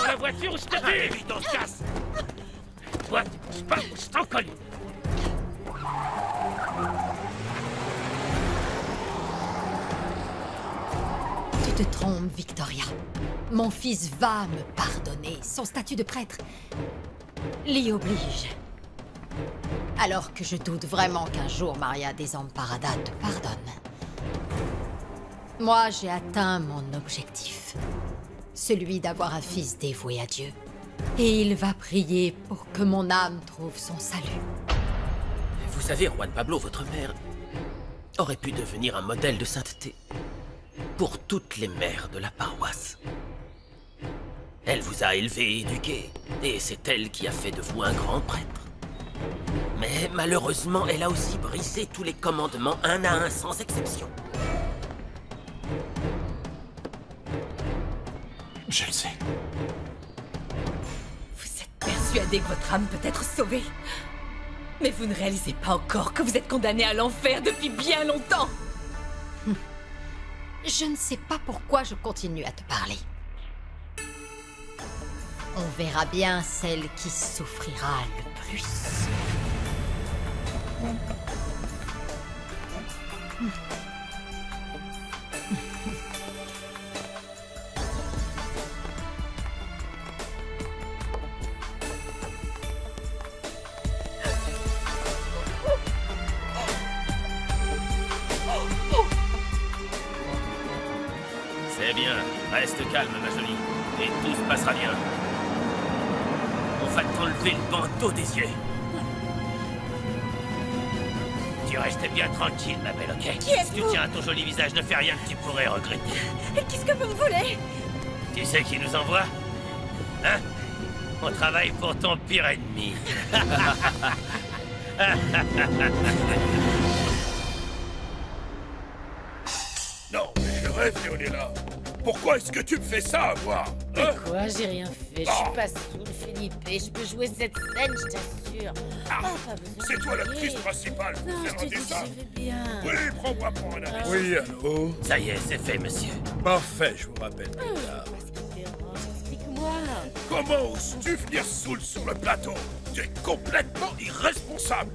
dans la voiture ou je te tue. Allez, vite, on se casse. Toi, tu bouges pas, je t'en colle. Tu te trompes, Victoria. Mon fils va me pardonner. Son statut de prêtre l'y oblige. Alors que je doute vraiment qu'un jour Maria Desamparada te pardonne. Moi, j'ai atteint mon objectif. Celui d'avoir un fils dévoué à Dieu. Et il va prier pour que mon âme trouve son salut. Vous savez, Juan Pablo, votre mère aurait pu devenir un modèle de sainteté pour toutes les mères de la paroisse. Elle vous a élevé et éduqué, et c'est elle qui a fait de vous un grand prêtre. Mais malheureusement, elle a aussi brisé tous les commandements un à un, sans exception. Je le sais. Vous êtes persuadé que votre âme peut être sauvée. Mais vous ne réalisez pas encore que vous êtes condamné à l'enfer depuis bien longtemps. Je ne sais pas pourquoi je continue à te parler. On verra bien celle qui souffrira le plus. C'est bien, reste calme, ma jolie, et tout se passera bien. On va t'enlever le bandeau des yeux. Tu restes bien tranquille, ma belle, ok? Qui êtes-vous? Si tu tiens à ton joli visage, ne fais rien que tu pourrais regretter. Qu'est-ce que vous me voulez? Tu sais qui nous envoie? Hein? On travaille pour ton pire ennemi. Non, mais je rêve, Léonella. Pourquoi est-ce que tu me fais ça, moi? Mais Hein? quoi? J'ai rien fait. Je suis pas saoul, Felipe. Je peux jouer cette scène, je t'assure. Ah, pas besoin c'est de toi crier. l'actrice principale. Non, Faire je un te dis que dessin. je vais bien. Oui, prends-moi pour un ami. Oui, allô? Ça y est, c'est fait, monsieur. Parfait, je vous rappelle plus tard. Qu'est-ce qui te dérange? Explique-moi. Comment oses-tu venir saoul sur le plateau? Tu es complètement irresponsable.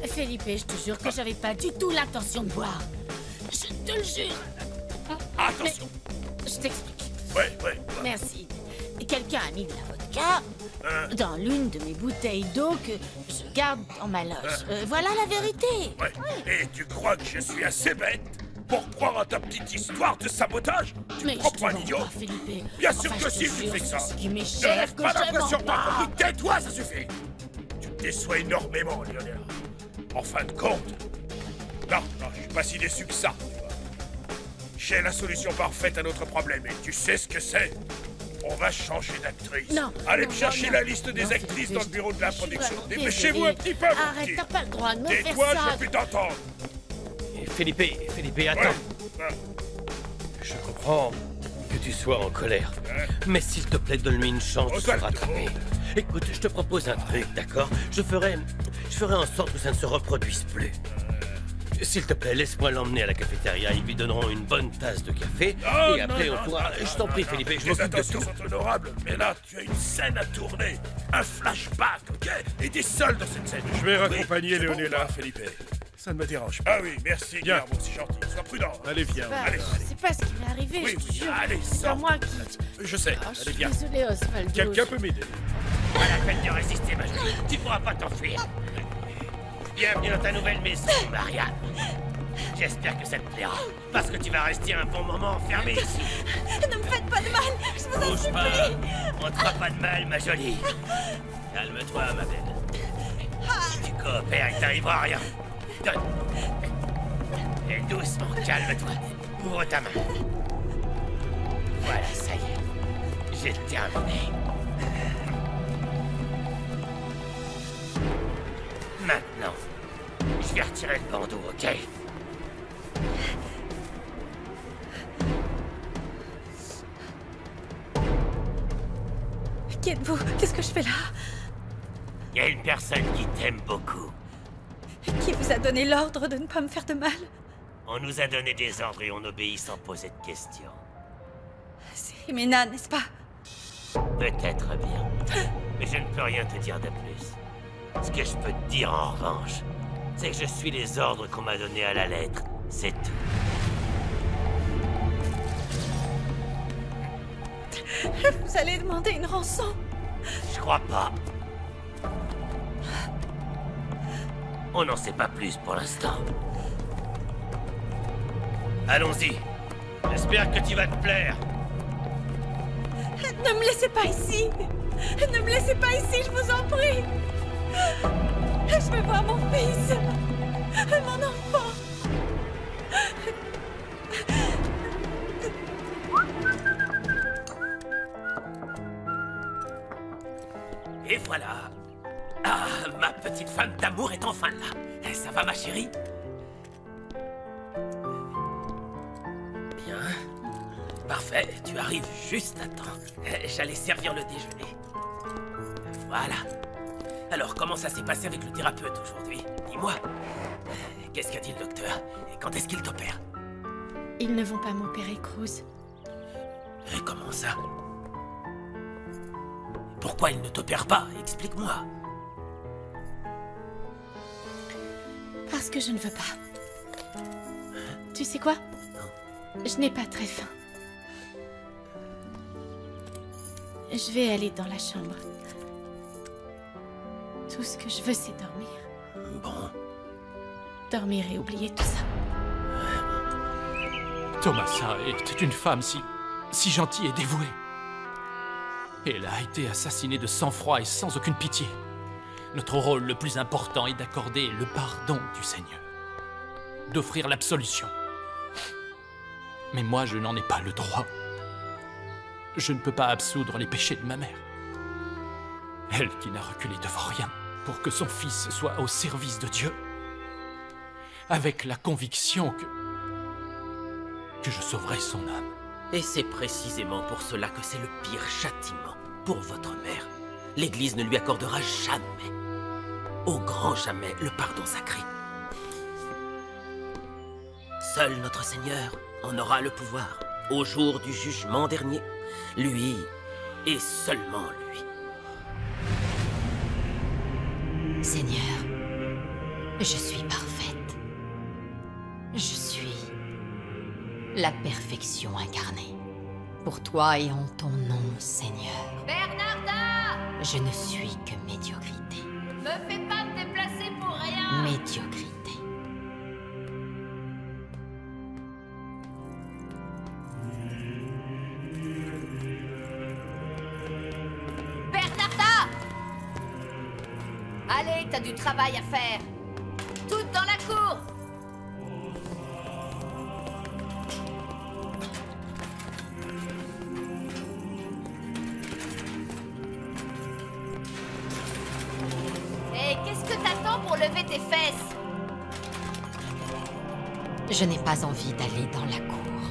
Felipe, je te jure que j'avais pas du tout l'intention de boire. Je te le jure. Attention. Je t'explique. Ouais. Merci. Quelqu'un a mis de la vodka dans l'une de mes bouteilles d'eau que je garde dans ma loge. Voilà la vérité. Ouais. Et tu crois que je suis assez bête pour croire à ta petite histoire de sabotage? Tu Mais me prends je pour te un mens idiot? pas, Felipe. Bien sûr Enfin, que je te si, tu jure fais ça. sur ce qui m'est Ne cher lève que pas je la pression, mens pas pas. compris. Tais-toi, ça suffit. Tu me déçois énormément, Léonella. En fin de compte, non, je suis pas si déçu que ça, tu vois. J'ai la solution parfaite à notre problème, et tu sais ce que c'est? On va changer d'actrice. Non. Allez me non, chercher non, la liste non, des Felipe, actrices dans le bureau de la je suis production. vraiment Dépêchez-vous désolée. un petit peu, mon Arrête, petit. t'as pas le droit de me faire Tais-toi, ça. je veux plus t'entendre. Felipe, attends. Ouais. Je comprends que tu sois en colère. Mais s'il te plaît, donne-lui une chance de se Osvaldo. rattraper. Écoute, je te propose un truc, d'accord? Je ferai en sorte que ça ne se reproduise plus. S'il te plaît, laisse-moi l'emmener à la cafétéria. Ils lui donneront une bonne tasse de café. Non, et après, non, on pourra... non, Je t'en prie, Felipe, je Tes m'occupe de intentions tout. sont honorables, mais là, tu as une scène à tourner. Un flashback, ok? Et t'es seul dans cette scène. Je vais Oui, raccompagner c'est bon, Léonella, toi. Felipe. Ça ne me dérange pas. Ah oui, merci, Bien. Guillermo, c'est gentil. Sois prudent. Allez, viens. Allez, C'est pas ce qui m'est arrivé, Oui, je te jure. allez, C'est pas sors. moi qui... Je sais. Ah, je Allez, suis viens. désolée, Osvaldo. Quelqu'un peut m'aider. Pas la peine de résister, ma jolie. Tu pourras pas t'enfuir. Bienvenue dans ta nouvelle maison, Marianne. J'espère que ça te plaira, parce que tu vas rester un bon moment enfermé ici. Ne me faites pas de mal. Je vous en Bouge supplie. pas, on te fera pas de mal, ma jolie. Calme-toi, ma belle. Si tu coopères, il t'arrivera rien. Donne. Et doucement, calme-toi. Ouvre ta main. Voilà, ça y est. J'ai terminé. Maintenant, je vais retirer le bandeau, ok? Qui êtes-vous? Qu'est-ce que je fais là? Il y a une personne qui t'aime beaucoup. Qui vous a donné l'ordre de ne pas me faire de mal? On nous a donné des ordres et on obéit sans poser de questions. C'est Jimena, n'est-ce pas? Peut-être bien. Mais je ne peux rien te dire de plus. Ce que je peux te dire en revanche, c'est que je suis les ordres qu'on m'a donnés à la lettre. C'est tout. Vous allez demander une rançon? Je crois pas. On n'en sait pas plus pour l'instant. Allons-y. J'espère que tu vas te plaire. Ne me laissez pas ici! Ne me laissez pas ici, je vous en prie! Je veux voir mon fils! Mon enfant! Et voilà. Ah, ma petite femme d'amour est enfin là. Ça va, ma chérie? Bien. Parfait, tu arrives juste à temps. J'allais servir le déjeuner. Voilà. Alors, comment ça s'est passé avec le thérapeute aujourd'hui? Dis-moi. Qu'est-ce qu'a dit le docteur? Et quand est-ce qu'il t'opère? Ils ne vont pas m'opérer, Cruz. Et comment ça? Pourquoi il ne t'opère pas? Explique-moi. Parce que je ne veux pas. Tu sais quoi? Je n'ai pas très faim. Je vais aller dans la chambre. Tout ce que je veux, c'est dormir. Bon. Dormir et oublier tout ça. Thomasa est une femme si gentille et dévouée. Elle a été assassinée de sang-froid et sans aucune pitié. Notre rôle le plus important est d'accorder le pardon du Seigneur. D'offrir l'absolution. Mais moi, je n'en ai pas le droit. Je ne peux pas absoudre les péchés de ma mère. Elle qui n'a reculé devant rien pour que son fils soit au service de Dieu. Avec la conviction que je sauverai son âme. Et c'est précisément pour cela que c'est le pire châtiment pour votre mère. L'Église ne lui accordera jamais, au grand jamais, le pardon sacré. Seul notre Seigneur en aura le pouvoir, au jour du jugement dernier. Lui, et seulement lui. Seigneur, je suis parfaite. Je suis la perfection incarnée. Pour toi et en ton nom, Seigneur. Bernarda! Je ne suis que médiocrité. Me fais pas me déplacer pour rien! Médiocrité. Bernarda! Allez, t'as du travail à faire. Toutes dans la cour! Et qu'est-ce que t'attends pour lever tes fesses? Je n'ai pas envie d'aller dans la cour.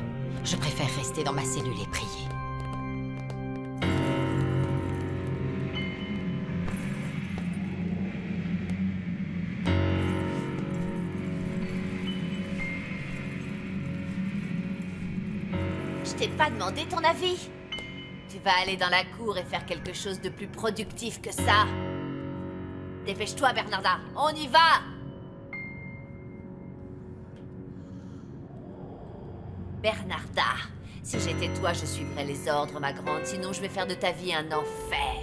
Je préfère rester dans ma cellule et prier. Je t'ai pas demandé ton avis. Tu vas aller dans la cour et faire quelque chose de plus productif que ça. Dépêche-toi, Bernarda. On y va! Bernarda, si j'étais toi, je suivrais les ordres, ma grande. Sinon, je vais faire de ta vie un enfer.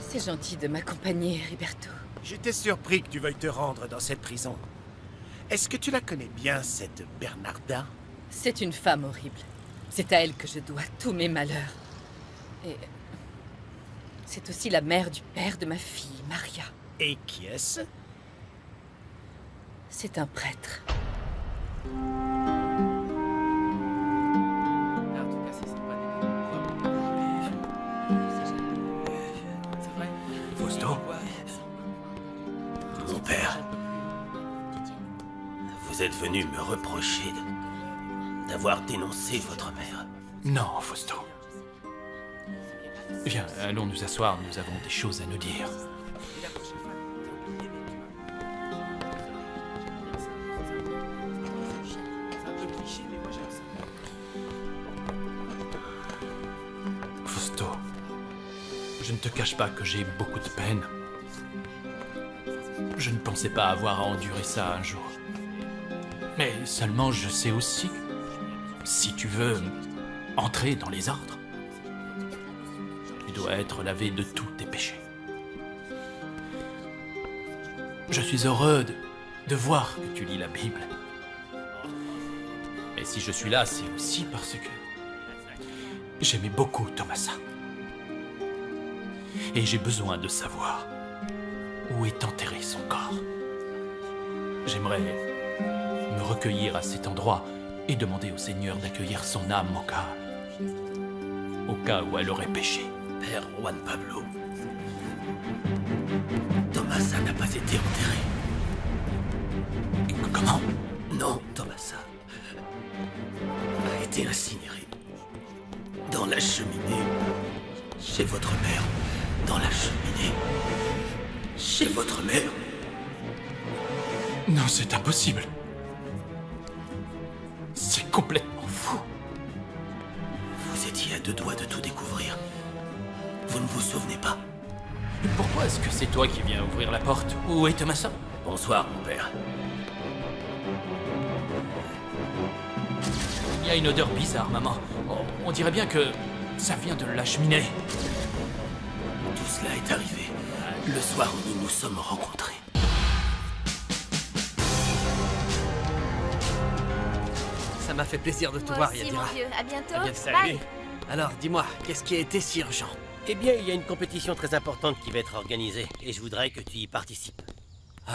C'est gentil de m'accompagner, Riberto. J'étais surpris que tu veuilles te rendre dans cette prison. Est-ce que tu la connais bien, cette Bernarda? C'est une femme horrible. C'est à elle que je dois tous mes malheurs. Et C'est aussi la mère du père de ma fille, Maria. Et qui est-ce? C'est un prêtre. Fausto? Mon père, vous êtes venu me reprocher d'avoir dénoncé votre mère. Non, Fausto. Viens, allons nous asseoir, nous avons des choses à nous dire. Fausto, je ne te cache pas que j'ai beaucoup de peine. Je ne pensais pas avoir à endurer ça un jour. Mais seulement je sais aussi, si tu veux entrer dans les ordres, tu dois être lavé de tous tes péchés. Je suis heureux de voir que tu lis la Bible. Et si je suis là, c'est aussi parce que j'aimais beaucoup Tomasa. Et j'ai besoin de savoir où est enterré son corps. J'aimerais me recueillir à cet endroit et demander au Seigneur d'accueillir son âme au cas où elle aurait péché. Père Juan Pablo, Tomasa n'a pas été enterré. Comment? Non, Tomasa a été incinéré. Dans la cheminée. Chez votre mère. Dans la cheminée. Chez votre mère. Non, c'est impossible. C'est complètement fou. Vous étiez à deux doigts de tout découvrir. Vous ne vous souvenez pas? Mais pourquoi est-ce que c'est toi qui viens ouvrir la porte? Où est Tomasa? Bonsoir, mon père. Il y a une odeur bizarre, maman. On dirait bien que ça vient de la cheminée. Tout cela est arrivé le soir où nous nous sommes rencontrés. Ça m'a fait plaisir de te Moi voir, aussi, Yadira. mon vieux. À bientôt. À bientôt. Bye. Alors, dis-moi, qu'est-ce qui a été si urgent? Eh bien, il y a une compétition très importante qui va être organisée et je voudrais que tu y participes.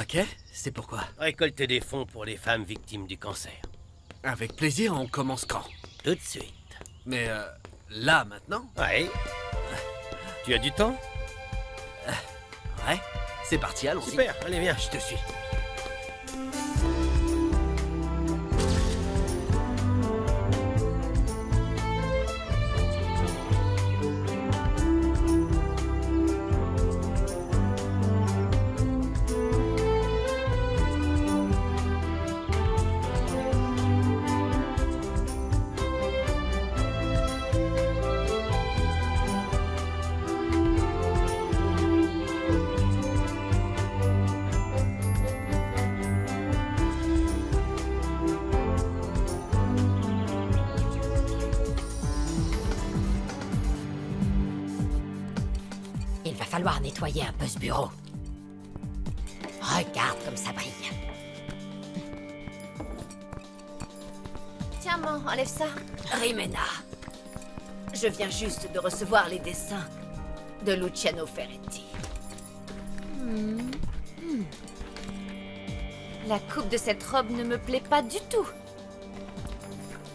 Ok, c'est pourquoi? Récolter des fonds pour les femmes victimes du cancer. Avec plaisir, on commence quand? Tout de suite. Mais là, maintenant? Ouais. Tu as du temps? Ouais, c'est parti, allons-y. Super, allez viens. Je te suis. Il va falloir nettoyer un peu ce bureau. Regarde comme ça brille. Tiens, maman, enlève ça. Rimena. Je viens juste de recevoir les dessins de Luciano Ferretti. La coupe de cette robe ne me plaît pas du tout.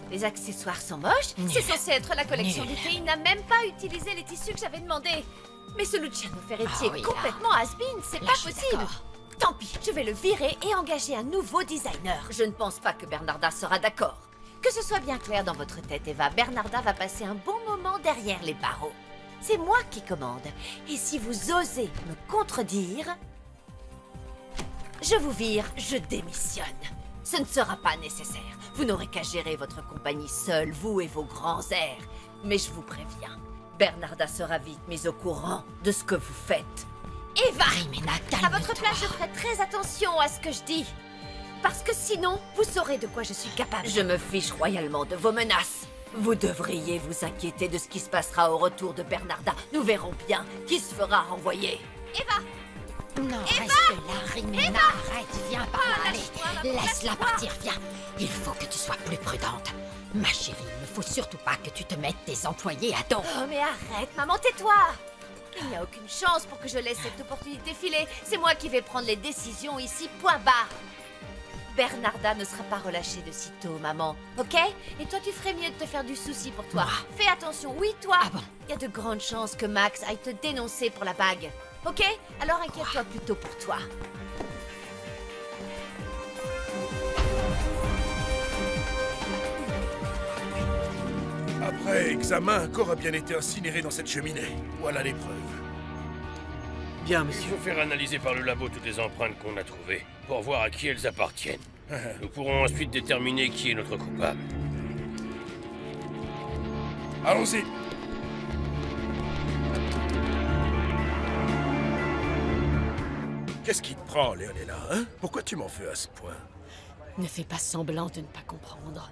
Les accessoires sont moches. C'est censé être la collection d'été. Il n'a même pas utilisé les tissus que j'avais demandé. Mais ce Luciano Ferretti est complètement has-been. C'est pas possible. Tant pis, je vais le virer et engager un nouveau designer. Je ne pense pas que Bernarda sera d'accord. Que ce soit bien clair dans votre tête, Eva, Bernarda va passer un bon moment derrière les barreaux. C'est moi qui commande. Et si vous osez me contredire, je vous vire, je démissionne. Ce ne sera pas nécessaire. Vous n'aurez qu'à gérer votre compagnie seule, vous et vos grands airs. Mais je vous préviens, Bernarda sera vite mise au courant de ce que vous faites. Eva, Rimena, à votre place, je ferai très attention à ce que je dis. Parce que sinon, vous saurez de quoi je suis capable. Je me fiche royalement de vos menaces. Vous devriez vous inquiéter de ce qui se passera au retour de Bernarda. Nous verrons bien qui se fera renvoyer. Eva! Non, reste là, Rimena, arrête, viens par là, allez. Laisse-la partir, viens. Il faut que tu sois plus prudente. Ma chérie, il ne faut surtout pas que tu te mettes tes employés à dos. Oh, mais arrête, maman, tais-toi! Il n'y a aucune chance pour que je laisse cette opportunité filer. C'est moi qui vais prendre les décisions ici, point barre. Bernarda ne sera pas relâchée de sitôt, maman. Ok? Et toi, tu ferais mieux de te faire du souci pour toi. Fais attention, oui, toi. Ah bon? Il y a de grandes chances que Max aille te dénoncer pour la bague. Ok? Alors inquiète-toi plutôt pour toi. Après examen, un corps a bien été incinéré dans cette cheminée. Voilà les preuves. Bien, Il monsieur. faut faire analyser par le labo toutes les empreintes qu'on a trouvées, pour voir à qui elles appartiennent. Nous pourrons ensuite déterminer qui est notre coupable. Allons-y. Qu'est-ce qui te prend, Leonela, hein? Pourquoi tu m'en veux à ce point? Ne fais pas semblant de ne pas comprendre.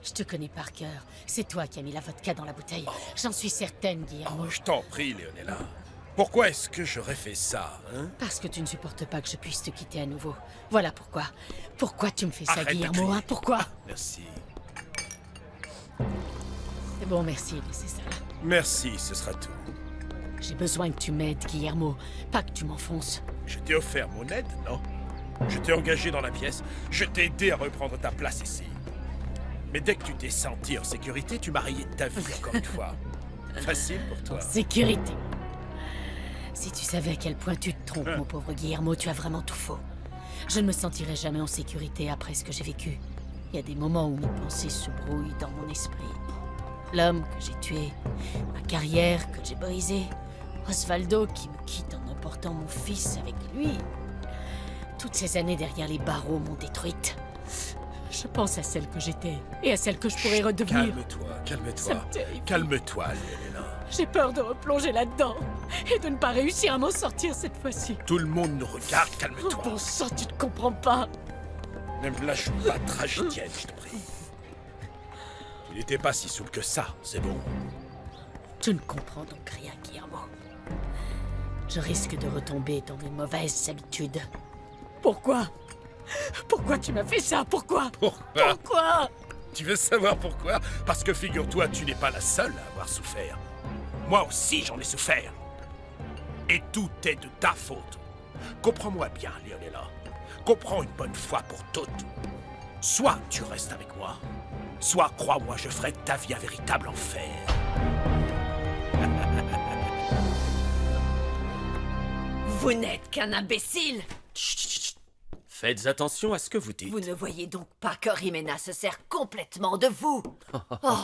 Je te connais par cœur. C'est toi qui as mis la vodka dans la bouteille. J'en suis certaine, Guillermo. Oh, je t'en prie, Leonela. Pourquoi est-ce que j'aurais fait ça, hein? Parce que tu ne supportes pas que je puisse te quitter à nouveau. Voilà pourquoi. Pourquoi tu me fais ça, Arrête de Guillermo, crier. hein? Pourquoi? Merci. C'est bon, merci, laissez ça là. Merci, ce sera tout. J'ai besoin que tu m'aides, Guillermo. Pas que tu m'enfonces. Je t'ai offert mon aide, non? Je t'ai engagé dans la pièce. Je t'ai aidé à reprendre ta place ici. Mais dès que tu t'es senti en sécurité, tu m'as rayé de ta vie encore une fois. Facile pour toi. Sécurité. Si tu savais à quel point tu te trompes, mon pauvre Guillermo, tu as vraiment tout faux. Je ne me sentirai jamais en sécurité après ce que j'ai vécu. Il y a des moments où mes pensées se brouillent dans mon esprit. L'homme que j'ai tué, ma carrière que j'ai brisée, Osvaldo qui me quitte en emportant mon fils avec lui. Toutes ces années derrière les barreaux m'ont détruite. Je pense à celle que j'étais et à celle que je pourrais redevenir. Calme-toi, Ça calme-toi. me terrifie. Calme-toi, Leonela. J'ai peur de replonger là-dedans et de ne pas réussir à m'en sortir cette fois-ci. Tout le monde nous regarde, Oh, calme-toi. bon sang, tu ne comprends pas. Ne me lâche pas tragédienne, je te prie. Tu n'étais pas si souple que ça, c'est bon. Je ne comprends donc rien, Guillermo. Je risque de retomber dans mes mauvaises habitudes. Pourquoi? Pourquoi tu m'as fait ça? Pourquoi? Pourquoi? Tu veux savoir pourquoi? Parce que figure-toi, tu n'es pas la seule à avoir souffert. Moi aussi, j'en ai souffert. Et tout est de ta faute. Comprends-moi bien, Leonela. Comprends une bonne fois pour toutes. Soit tu restes avec moi, soit, crois-moi, je ferai de ta vie un véritable enfer. Vous n'êtes qu'un imbécile! Faites attention à ce que vous dites. Vous ne voyez donc pas que Rimena se sert complètement de vous. Oh.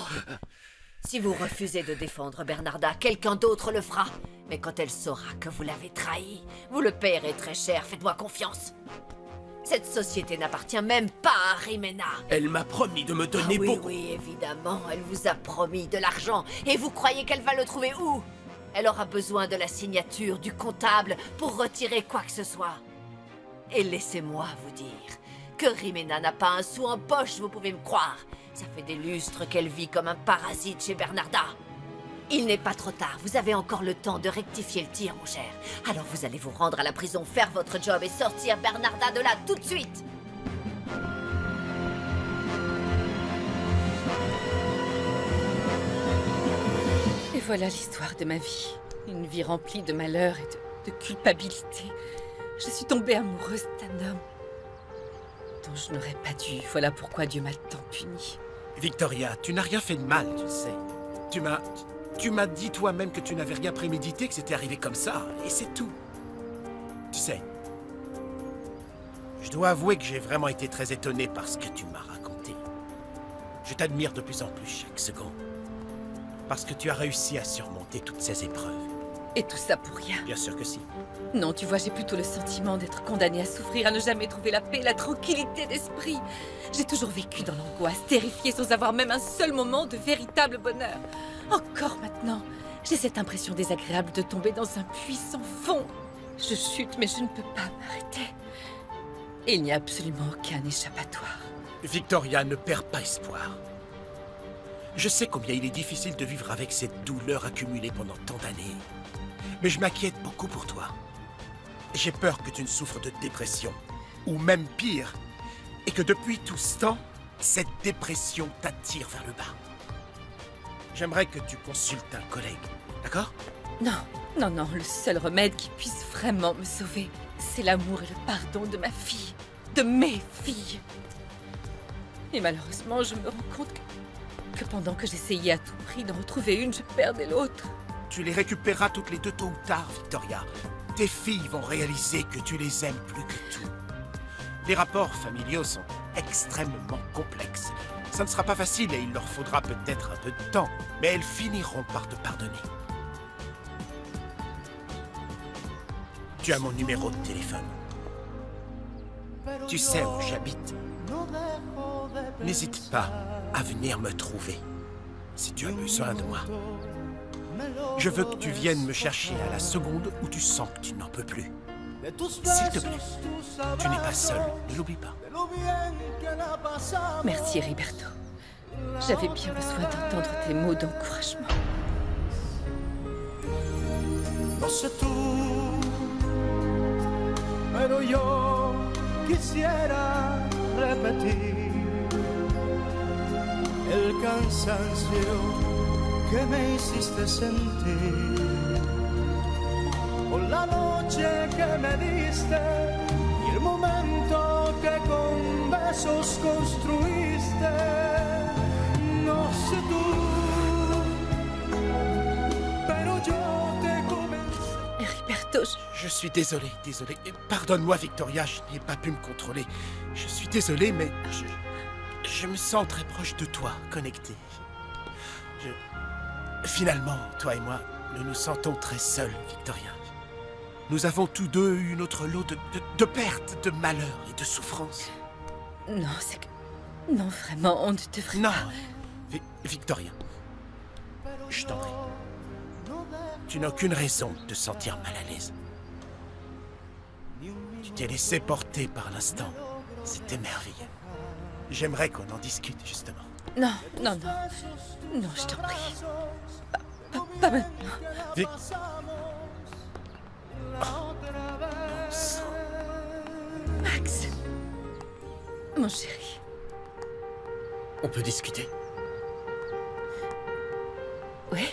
Si vous refusez de défendre Bernarda, quelqu'un d'autre le fera. Mais quand elle saura que vous l'avez trahi, vous le payerez très cher, faites-moi confiance. Cette société n'appartient même pas à Rimena. Elle m'a promis de me donner oui, beaucoup. oui, évidemment, elle vous a promis de l'argent. Et vous croyez qu'elle va le trouver où? Elle aura besoin de la signature du comptable pour retirer quoi que ce soit. Et laissez-moi vous dire que Rimena n'a pas un sou en poche, vous pouvez me croire. Ça fait des lustres qu'elle vit comme un parasite chez Bernarda. Il n'est pas trop tard, vous avez encore le temps de rectifier le tir, mon cher. Alors vous allez vous rendre à la prison, faire votre job et sortir Bernarda de là tout de suite. Et voilà l'histoire de ma vie. Une vie remplie de malheur et de culpabilité. Je suis tombée amoureuse d'un homme dont je n'aurais pas dû. Voilà pourquoi Dieu m'a tant punie. Victoria, tu n'as rien fait de mal, tu le sais. Tu m'as dit toi-même que tu n'avais rien prémédité, que c'était arrivé comme ça, et c'est tout. Tu sais, je dois avouer que j'ai vraiment été très étonné par ce que tu m'as raconté. Je t'admire de plus en plus chaque seconde. Parce que tu as réussi à surmonter toutes ces épreuves. Et tout ça pour rien. Bien sûr que si. Non, tu vois, j'ai plutôt le sentiment d'être condamnée à souffrir, à ne jamais trouver la paix, la tranquillité d'esprit. J'ai toujours vécu dans l'angoisse, terrifiée sans avoir même un seul moment de véritable bonheur. Encore maintenant, j'ai cette impression désagréable de tomber dans un puits sans fond. Je chute, mais je ne peux pas m'arrêter. Et il n'y a absolument aucun échappatoire. Victoria, ne perds pas espoir. Je sais combien il est difficile de vivre avec cette douleur accumulée pendant tant d'années. Mais je m'inquiète beaucoup pour toi. J'ai peur que tu ne souffres de dépression, ou même pire, et que depuis tout ce temps, cette dépression t'attire vers le bas. J'aimerais que tu consultes un collègue, d'accord? Non, Non, non, le seul remède qui puisse vraiment me sauver, c'est l'amour et le pardon de ma fille. De mes filles. Et malheureusement, je me rends compte que pendant que j'essayais à tout prix d'en retrouver une, je perdais l'autre. Tu les récupéreras toutes les deux tôt ou tard, Victoria. Tes filles vont réaliser que tu les aimes plus que tout. Les rapports familiaux sont extrêmement complexes. Ça ne sera pas facile et il leur faudra peut-être un peu de temps, mais elles finiront par te pardonner. Tu as mon numéro de téléphone. Tu sais où j'habite. N'hésite pas à venir me trouver si tu as besoin de moi. Je veux que tu viennes me chercher à la seconde où tu sens que tu n'en peux plus. S'il te plaît, tu n'es pas seul, ne l'oublie pas. Merci, Heriberto. J'avais bien besoin d'entendre tes mots d'encouragement. No sé tú, pero yo quisiera repetir el cansancio que me hiciste sentir por la noche que me diste y el momento que con besos construiste. No sé tú, pero yo te comencé. Heriberto, Je suis désolé. Pardonne-moi, Victoria, je n'ai pas pu me contrôler. Je suis désolé, mais je me sens très proche de toi, connecté. Finalement, toi et moi, nous nous sentons très seuls, Victoria. Nous avons tous deux eu notre lot de pertes, de malheurs et de souffrances. Non, c'est que... Non, vraiment, on ne devrait Non, pas... Victoria, je t'en prie. Tu n'as aucune raison de te sentir mal à l'aise. Tu t'es laissé porter par l'instant. C'était merveilleux. J'aimerais qu'on en discute, justement. Non, non, non. Non, je t'en prie. Pas maintenant. Vic... Max. Mon chéri. On peut discuter? Oui.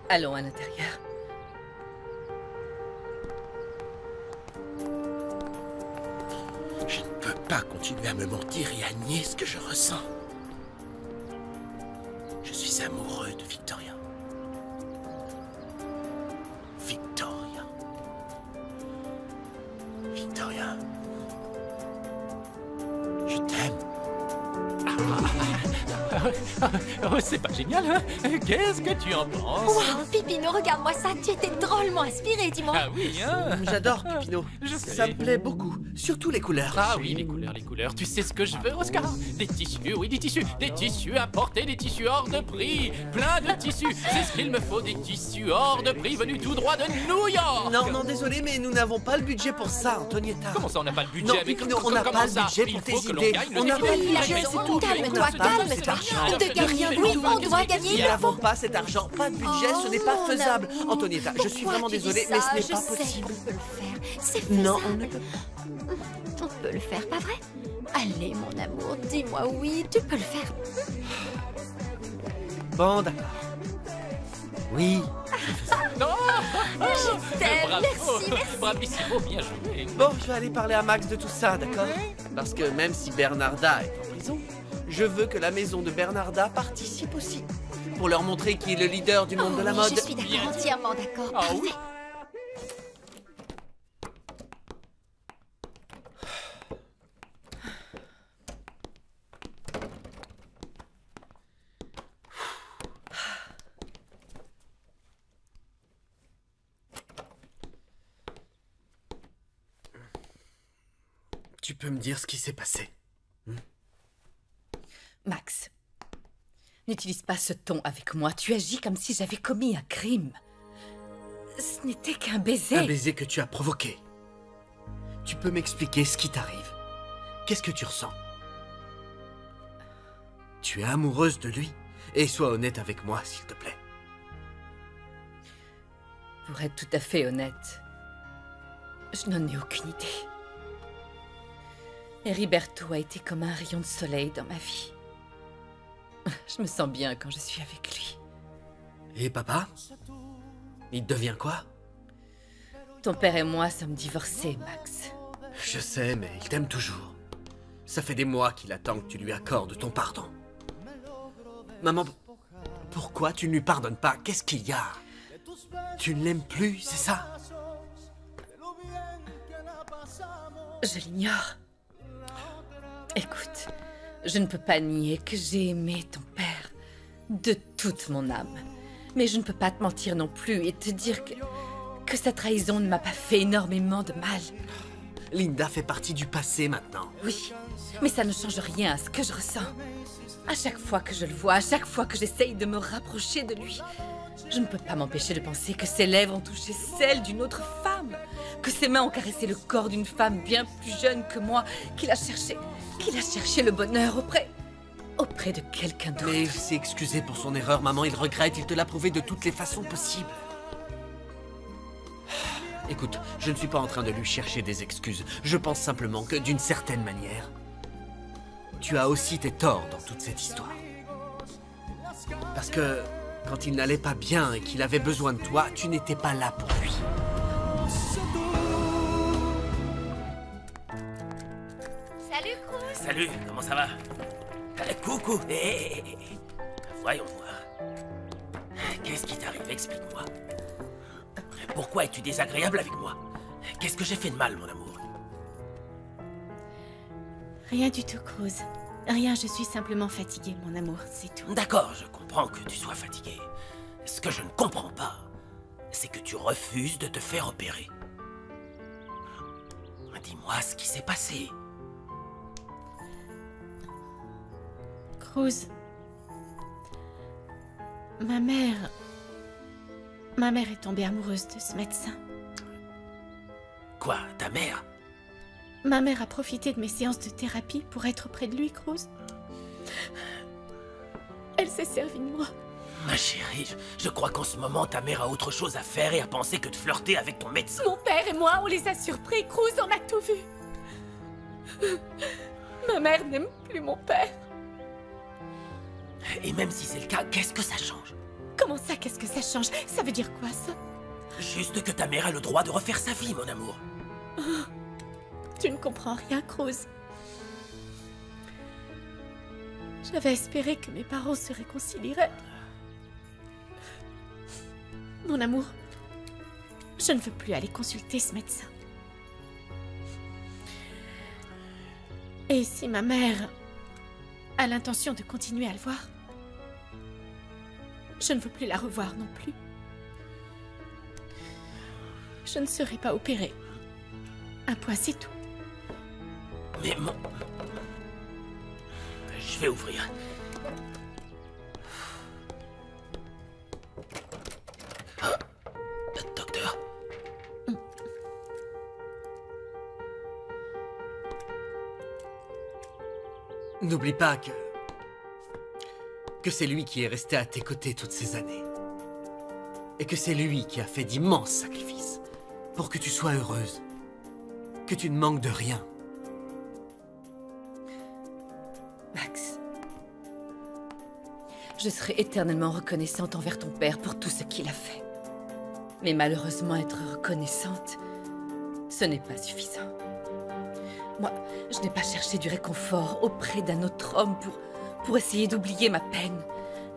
Allons à l'intérieur. Je ne peux pas continuer à me mentir et à nier ce que je ressens. Je suis amoureux de Victoria. Victoria. Victoria. Je t'aime. Oh, c'est pas génial, hein? Qu'est-ce que tu en penses? Wow, Pipino, regarde-moi ça, tu étais drôlement inspiré, dis-moi. Ah oui, hein? J'adore, Pipino. Je Ça sais. me plaît beaucoup. Surtout les couleurs. Ah oui, les couleurs. Tu sais ce que je veux, Oscar? Des tissus, oui, des tissus importés, des tissus hors de prix. Plein de tissus. C'est ce qu'il me faut, des tissus hors de prix venus tout droit de New York. Non, désolé, mais nous n'avons pas le budget pour ça, Antonietta. Comment ça, on n'a pas le budget? Non, mais Pipino, on n'a comment pas le ça? budget Il pour tes faut que l'on idées. gagne On n'a pas le budget, Mais c'est tout. calme-toi, calme-toi. On ne gagne rien. Oui, on doit gagner. Nous n'avons pas cet argent, pas de budget, ce n'est pas Oh, faisable. mon Antonietta, je suis Pourquoi vraiment tu dis désolée, ça? mais ce n'est Je pas sais possible. qu'on peut le faire. C'est faisable. Non, on ne peut pas. On peut le faire, pas vrai? Allez, mon amour, dis-moi oui, tu peux le faire. Bon, d'accord. Oui. Je t'aime, Bravo. merci. Bravissimo, bien joué. Bon, je vais aller parler à Max de tout ça, d'accord? Parce que même si Bernarda est en prison, je veux que la maison de Bernarda participe aussi. Pour leur montrer qui est le leader du monde de la Oui, mode. je suis d'accord, entièrement d'accord. Ah oui. Tu peux me dire ce qui s'est passé? Max, n'utilise pas ce ton avec moi. Tu agis comme si j'avais commis un crime. Ce n'était qu'un baiser. Un baiser que tu as provoqué. Tu peux m'expliquer ce qui t'arrive? Qu'est-ce que tu ressens? Tu es amoureuse de lui? Et sois honnête avec moi, s'il te plaît. Pour être tout à fait honnête, je n'en ai aucune idée. Heriberto a été comme un rayon de soleil dans ma vie. Je me sens bien quand je suis avec lui. Et papa? Il devient quoi? Ton père et moi sommes divorcés, Max. Je sais, mais il t'aime toujours. Ça fait des mois qu'il attend que tu lui accordes ton pardon. Maman, pourquoi tu ne lui pardonnes pas? Qu'est-ce qu'il y a? Tu ne l'aimes plus, c'est ça? Je l'ignore. Écoute, je ne peux pas nier que j'ai aimé ton père de toute mon âme. Mais je ne peux pas te mentir non plus et te dire que sa trahison ne m'a pas fait énormément de mal. Linda fait partie du passé maintenant. Oui, mais ça ne change rien à ce que je ressens. À chaque fois que je le vois, à chaque fois que j'essaye de me rapprocher de lui, je ne peux pas m'empêcher de penser que ses lèvres ont touché celles d'une autre femme, que ses mains ont caressé le corps d'une femme bien plus jeune que moi, qu'il a cherché le bonheur auprès de quelqu'un d'autre. Mais il s'est excusé pour son erreur, maman, il regrette, il te l'a prouvé de toutes les façons possibles. Écoute, je ne suis pas en train de lui chercher des excuses. Je pense simplement que, d'une certaine manière, tu as aussi tes torts dans toute cette histoire. Parce que, quand il n'allait pas bien et qu'il avait besoin de toi, tu n'étais pas là pour lui. Salut, Cruz. Salut, comment ça va? Coucou. Voyons voir. Qu'est-ce qui t'arrive? Explique-moi. Pourquoi es-tu désagréable avec moi? Qu'est-ce que j'ai fait de mal, mon amour? Rien du tout, Cruz. Rien, je suis simplement fatiguée, mon amour, c'est tout. D'accord, je comprends que tu sois fatigué. Ce que je ne comprends pas, c'est que tu refuses de te faire opérer. Dis-moi ce qui s'est passé. Cruz... Ma mère est tombée amoureuse de ce médecin. Quoi, ta mère? Ma mère a profité de mes séances de thérapie pour être près de lui, Cruz. Elle s'est servie de moi. Ma chérie, je crois qu'en ce moment, ta mère a autre chose à faire et à penser que de flirter avec ton médecin. Mon père et moi, on les a surpris, Cruz, on a tout vu. Ma mère n'aime plus mon père. Et même si c'est le cas, qu'est-ce que ça change? Comment ça, qu'est-ce que ça change? Ça veut dire quoi, ça? Juste que ta mère a le droit de refaire sa vie, mon amour. Oh, tu ne comprends rien, Cruz. J'avais espéré que mes parents se réconcilieraient. Mon amour, je ne veux plus aller consulter ce médecin. Et si ma mère a l'intention de continuer à le voir, je ne veux plus la revoir non plus. Je ne serai pas opérée. Un point, c'est tout. Mais mon... Je vais ouvrir. Ah, docteur. N'oublie pas que c'est lui qui est resté à tes côtés toutes ces années. Et que c'est lui qui a fait d'immenses sacrifices pour que tu sois heureuse. Que tu ne manques de rien. Max, je serai éternellement reconnaissante envers ton père pour tout ce qu'il a fait. Mais malheureusement, être reconnaissante, ce n'est pas suffisant. Moi, je n'ai pas cherché du réconfort auprès d'un autre homme pour essayer d'oublier ma peine.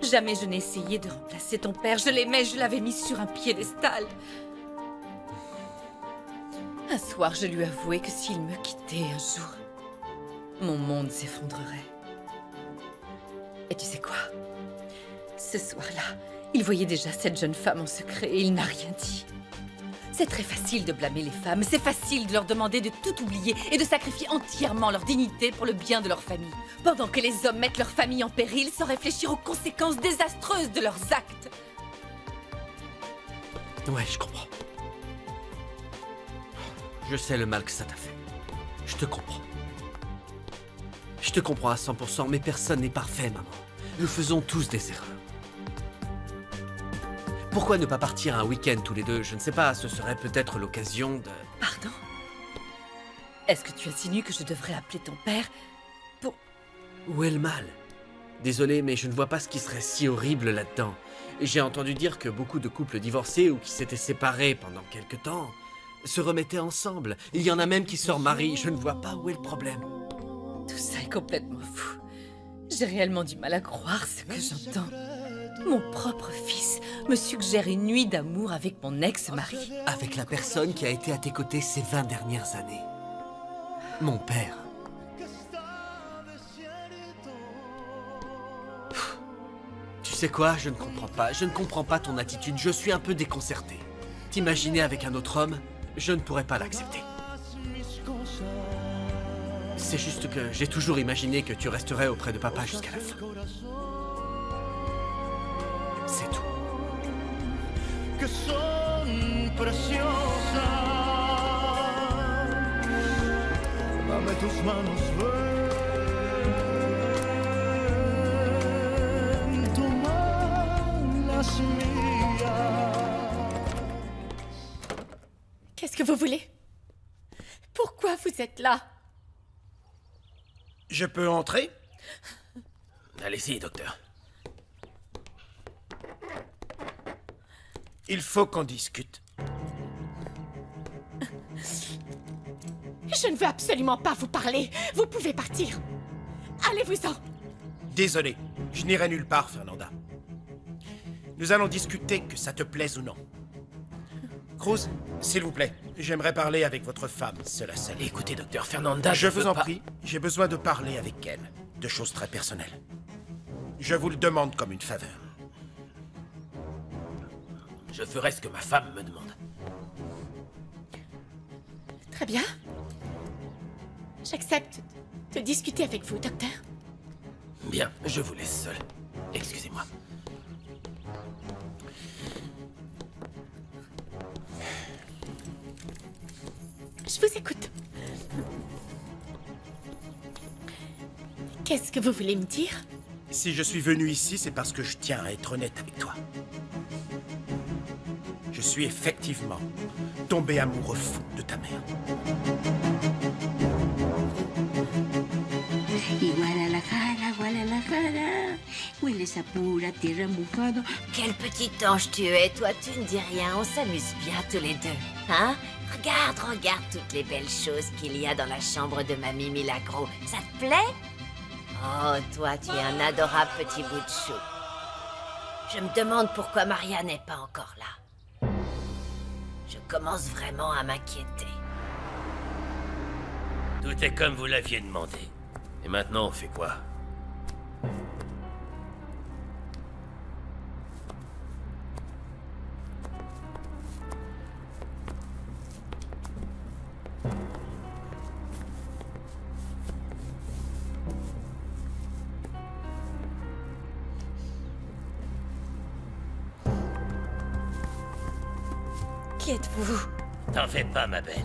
Jamais je n'ai essayé de remplacer ton père. Je l'aimais, je l'avais mis sur un piédestal. Un soir, je lui avouai que s'il me quittait un jour, mon monde s'effondrerait. Et tu sais quoi? Ce soir-là, il voyait déjà cette jeune femme en secret et il n'a rien dit. C'est très facile de blâmer les femmes, c'est facile de leur demander de tout oublier et de sacrifier entièrement leur dignité pour le bien de leur famille, pendant que les hommes mettent leur famille en péril sans réfléchir aux conséquences désastreuses de leurs actes. Ouais, je comprends. Je sais le mal que ça t'a fait. Je te comprends. Je te comprends à 100%, mais personne n'est parfait, maman. Nous faisons tous des erreurs. Pourquoi ne pas partir un week-end tous les deux? Je ne sais pas, ce serait peut-être l'occasion de... Pardon? Est-ce que tu insinues que je devrais appeler ton père pour... Où est le mal? Désolé, mais je ne vois pas ce qui serait si horrible là-dedans. J'ai entendu dire que beaucoup de couples divorcés ou qui s'étaient séparés pendant quelque temps se remettaient ensemble. Il y en a même qui se remarient. Je ne vois pas où est le problème. Tout ça est complètement fou. J'ai réellement du mal à croire ce que j'entends. Mon propre fils me suggère une nuit d'amour avec mon ex-mari. Avec la personne qui a été à tes côtés ces 20 dernières années. Mon père. Tu sais quoi? Je ne comprends pas. Je ne comprends pas ton attitude. Je suis un peu déconcerté. T'imaginer avec un autre homme, je ne pourrais pas l'accepter. C'est juste que j'ai toujours imaginé que tu resterais auprès de papa jusqu'à la fin. C'est tout. Que son preciosa. Dame tus manos, ven, toma las mías. Qu'est-ce que vous voulez? Pourquoi vous êtes là? Je peux entrer? Allez-y, docteur. Il faut qu'on discute. Je ne veux absolument pas vous parler. Vous pouvez partir. Allez-vous-en. Désolé, je n'irai nulle part, Fernanda. Nous allons discuter, que ça te plaise ou non. Cruz, s'il vous plaît, j'aimerais parler avec votre femme, seule à seule. Écoutez, docteur Fernanda, je vous veux en pas... prie, j'ai besoin de parler avec elle, de choses très personnelles. Je vous le demande comme une faveur. Je ferai ce que ma femme me demande. Très bien. J'accepte de discuter avec vous, docteur. Bien, je vous laisse seul. Excusez-moi. Je vous écoute. Qu'est-ce que vous voulez me dire? Si je suis venu ici, c'est parce que je tiens à être honnête avec toi. Je suis effectivement tombé amoureux fou de ta mère. Hueles a pura tierra mojada. Quel petit ange tu es, toi, tu ne dis rien, on s'amuse bien tous les deux. Hein? Regarde toutes les belles choses qu'il y a dans la chambre de Mamie Milagro. Ça te plaît? Oh, toi, tu es un adorable petit bout de chou. Je me demande pourquoi Maria n'est pas encore là. Je commence vraiment à m'inquiéter. Tout est comme vous l'aviez demandé. Et maintenant, on fait quoi? Qui êtes-vous? T'en fais pas, ma belle.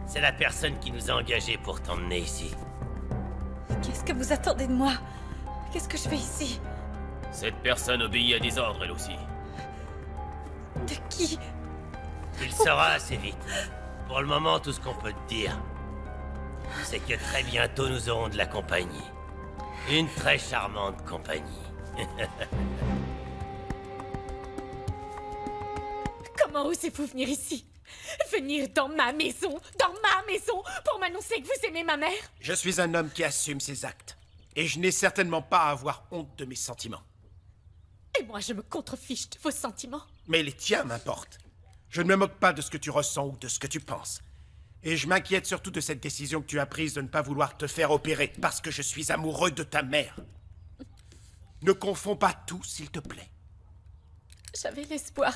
C'est la personne qui nous a engagés pour t'emmener ici. Qu'est-ce que vous attendez de moi? Qu'est-ce que je fais ici? Cette personne obéit à des ordres, elle aussi. De qui? Tu le sauras assez vite. Pour le moment, tout ce qu'on peut te dire, c'est que très bientôt nous aurons de la compagnie. Une très charmante compagnie. Comment osez-vous venir ici? Venir dans ma maison pour m'annoncer que vous aimez ma mère? Je suis un homme qui assume ses actes. Et je n'ai certainement pas à avoir honte de mes sentiments. Et moi, je me contrefiche de vos sentiments. Mais les tiens m'importent. Je ne me moque pas de ce que tu ressens ou de ce que tu penses. Et je m'inquiète surtout de cette décision que tu as prise de ne pas vouloir te faire opérer parce que je suis amoureux de ta mère. Ne confonds pas tout, s'il te plaît. J'avais l'espoir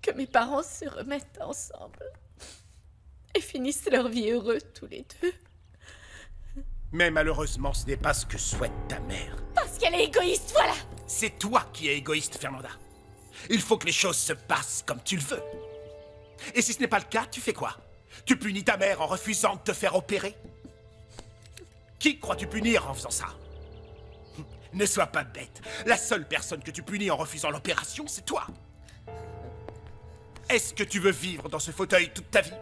que mes parents se remettent ensemble et finissent leur vie heureux tous les deux. Mais malheureusement, ce n'est pas ce que souhaite ta mère. Parce qu'elle est égoïste, voilà! C'est toi qui es égoïste, Fernanda. Il faut que les choses se passent comme tu le veux. Et si ce n'est pas le cas, tu fais quoi? Tu punis ta mère en refusant de te faire opérer? Qui crois-tu punir en faisant ça? Ne sois pas bête. La seule personne que tu punis en refusant l'opération, c'est toi. Est-ce que tu veux vivre dans ce fauteuil toute ta vie?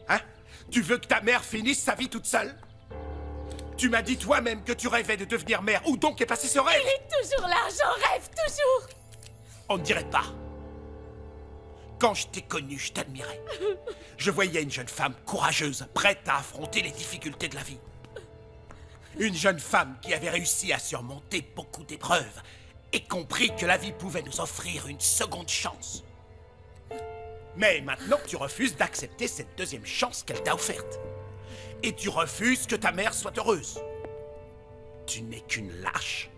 Hein? Tu veux que ta mère finisse sa vie toute seule? Tu m'as dit toi-même que tu rêvais de devenir mère. Où donc est passé ce rêve? Il est toujours là, j'en rêve toujours! On ne dirait pas. Quand je t'ai connue, je t'admirais. Je voyais une jeune femme courageuse, prête à affronter les difficultés de la vie. Une jeune femme qui avait réussi à surmonter beaucoup d'épreuves et compris que la vie pouvait nous offrir une seconde chance. Mais maintenant, tu refuses d'accepter cette deuxième chance qu'elle t'a offerte. Et tu refuses que ta mère soit heureuse. Tu n'es qu'une lâche.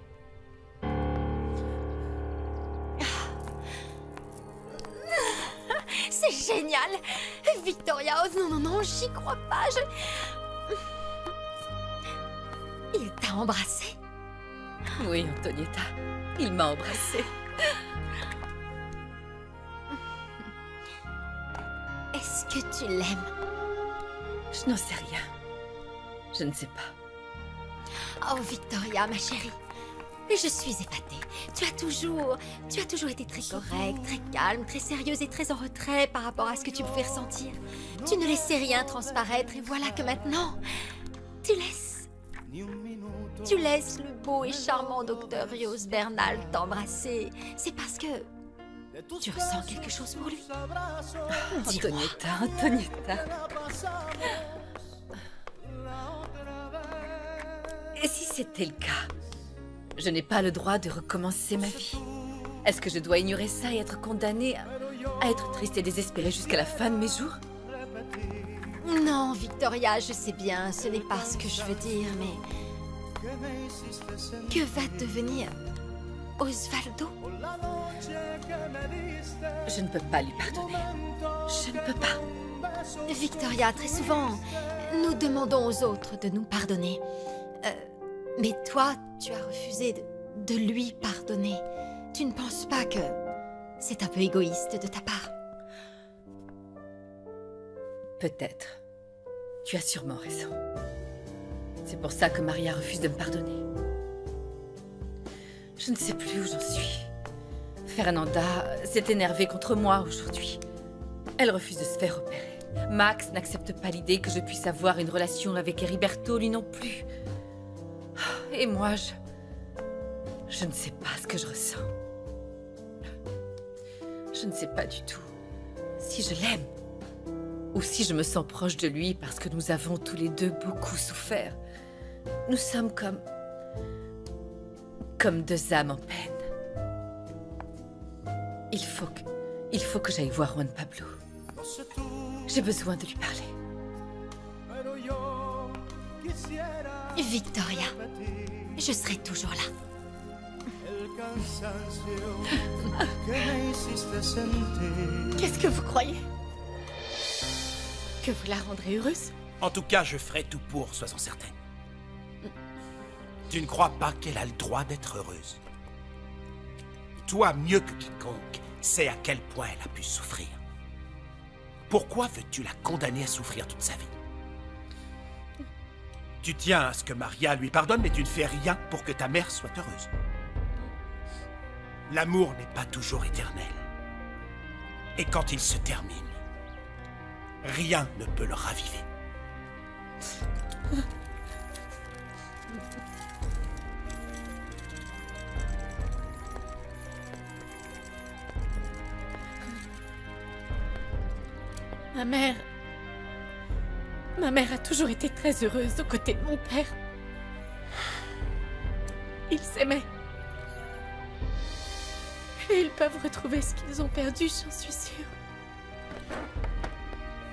C'est génial! Victoria, oh non, non, non, j'y crois pas, Il t'a embrassé? Oui, Antonietta, il m'a embrassée. Est-ce que tu l'aimes? Je n'en sais rien. Je ne sais pas. Oh, Victoria, ma chérie. Je suis épatée. Tu as toujours été très correcte, très calme, très sérieuse et très en retrait par rapport à ce que tu pouvais ressentir. Tu ne laissais rien transparaître et voilà que maintenant, tu laisses le beau et charmant docteur Rios Bernal t'embrasser. C'est parce que tu ressens quelque chose pour lui. Antonietta, Antonietta. Et si c'était le cas? Je n'ai pas le droit de recommencer ma vie. Est-ce que je dois ignorer ça et être condamnée à être triste et désespérée jusqu'à la fin de mes jours? Non, Victoria, je sais bien, ce n'est pas ce que je veux dire, mais... Que va devenir Osvaldo? Je ne peux pas lui pardonner. Je ne peux pas. Victoria, très souvent, nous demandons aux autres de nous pardonner. Mais toi, tu as refusé de lui pardonner. Tu ne penses pas que c'est un peu égoïste de ta part? Peut-être. Tu as sûrement raison. C'est pour ça que Maria refuse de me pardonner. Je ne sais plus où j'en suis. Fernanda s'est énervée contre moi aujourd'hui. Elle refuse de se faire opérer. Max n'accepte pas l'idée que je puisse avoir une relation avec Heriberto, lui non plus. Et moi, je ne sais pas ce que je ressens. Je ne sais pas du tout si je l'aime ou si je me sens proche de lui parce que nous avons tous les deux beaucoup souffert. Nous sommes comme deux âmes en peine. Il faut que j'aille voir Juan Pablo. J'ai besoin de lui parler. Victoria, je serai toujours là. Qu'est-ce que vous croyez? Que vous la rendrez heureuse? En tout cas, je ferai tout pour, sois-en certaine. Tu ne crois pas qu'elle a le droit d'être heureuse? Toi, mieux que quiconque, sais à quel point elle a pu souffrir. Pourquoi veux-tu la condamner à souffrir toute sa vie? Tu tiens à ce que Maria lui pardonne, mais tu ne fais rien pour que ta mère soit heureuse. L'amour n'est pas toujours éternel. Et quand il se termine, rien ne peut le raviver. Ma mère a toujours été très heureuse aux côtés de mon père. Ils s'aimaient. Et ils peuvent retrouver ce qu'ils ont perdu, j'en suis sûre.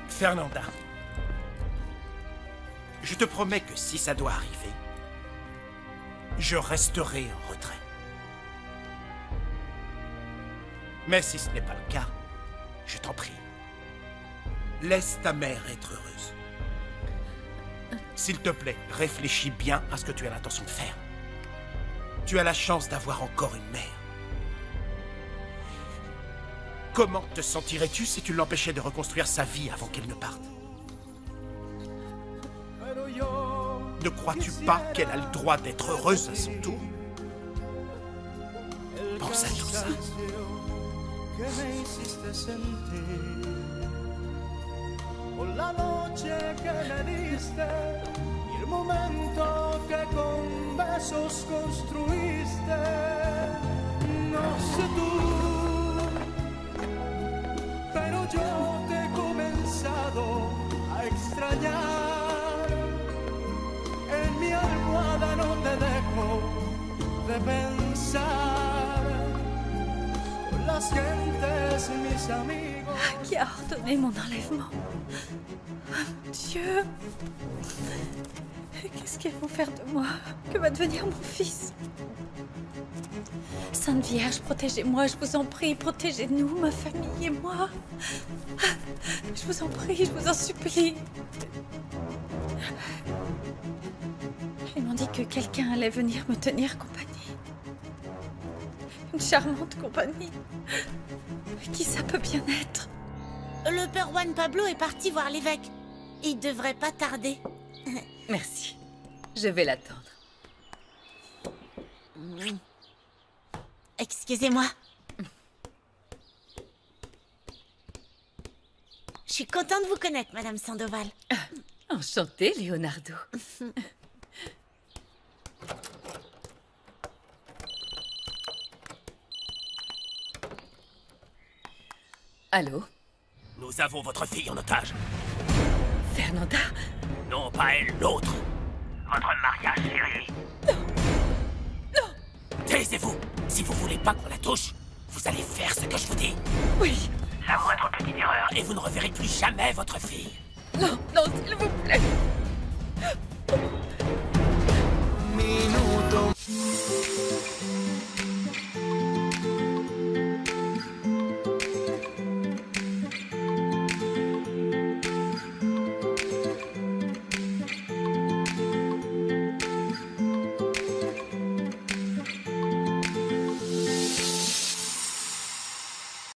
Fernanda, je te promets que si ça doit arriver, je resterai en retrait. Mais si ce n'est pas le cas, je t'en prie, laisse ta mère être heureuse. S'il te plaît, réfléchis bien à ce que tu as l'intention de faire. Tu as la chance d'avoir encore une mère. Comment te sentirais-tu si tu l'empêchais de reconstruire sa vie avant qu'elle ne parte? Ne crois-tu pas qu'elle a le droit d'être heureuse à son tour? Pense à tout ça. La noche que me diste y el momento que con besos construiste. No sé tú, yo te he comenzado a extrañar. En mi almohada no te dejo de pensar. Con las gentes, mis amigos. Qui a ordonné mon enlèvement? Dieu! Qu'est-ce qu'ils vont faire de moi? Que va devenir mon fils? Sainte Vierge, protégez-moi, je vous en prie, protégez-nous, ma famille et moi. Je vous en prie, je vous en supplie. Ils m'ont dit que quelqu'un allait venir me tenir compagnie. Une charmante compagnie. Qui ça peut bien être? Le père Juan Pablo est parti voir l'évêque. Il devrait pas tarder. Merci. Je vais l'attendre. Excusez-moi. Je suis contente de vous connaître, Madame Sandoval. Enchantée, Leonardo. Allô? Nous avons votre fille en otage. Fernanda? Non, pas elle, l'autre. Votre mariage chérie. Non! Taisez-vous. Si vous voulez pas qu'on la touche, vous allez faire ce que je vous dis. Oui. La moindre petite erreur et vous ne reverrez plus jamais votre fille. Non, non, s'il vous plaît.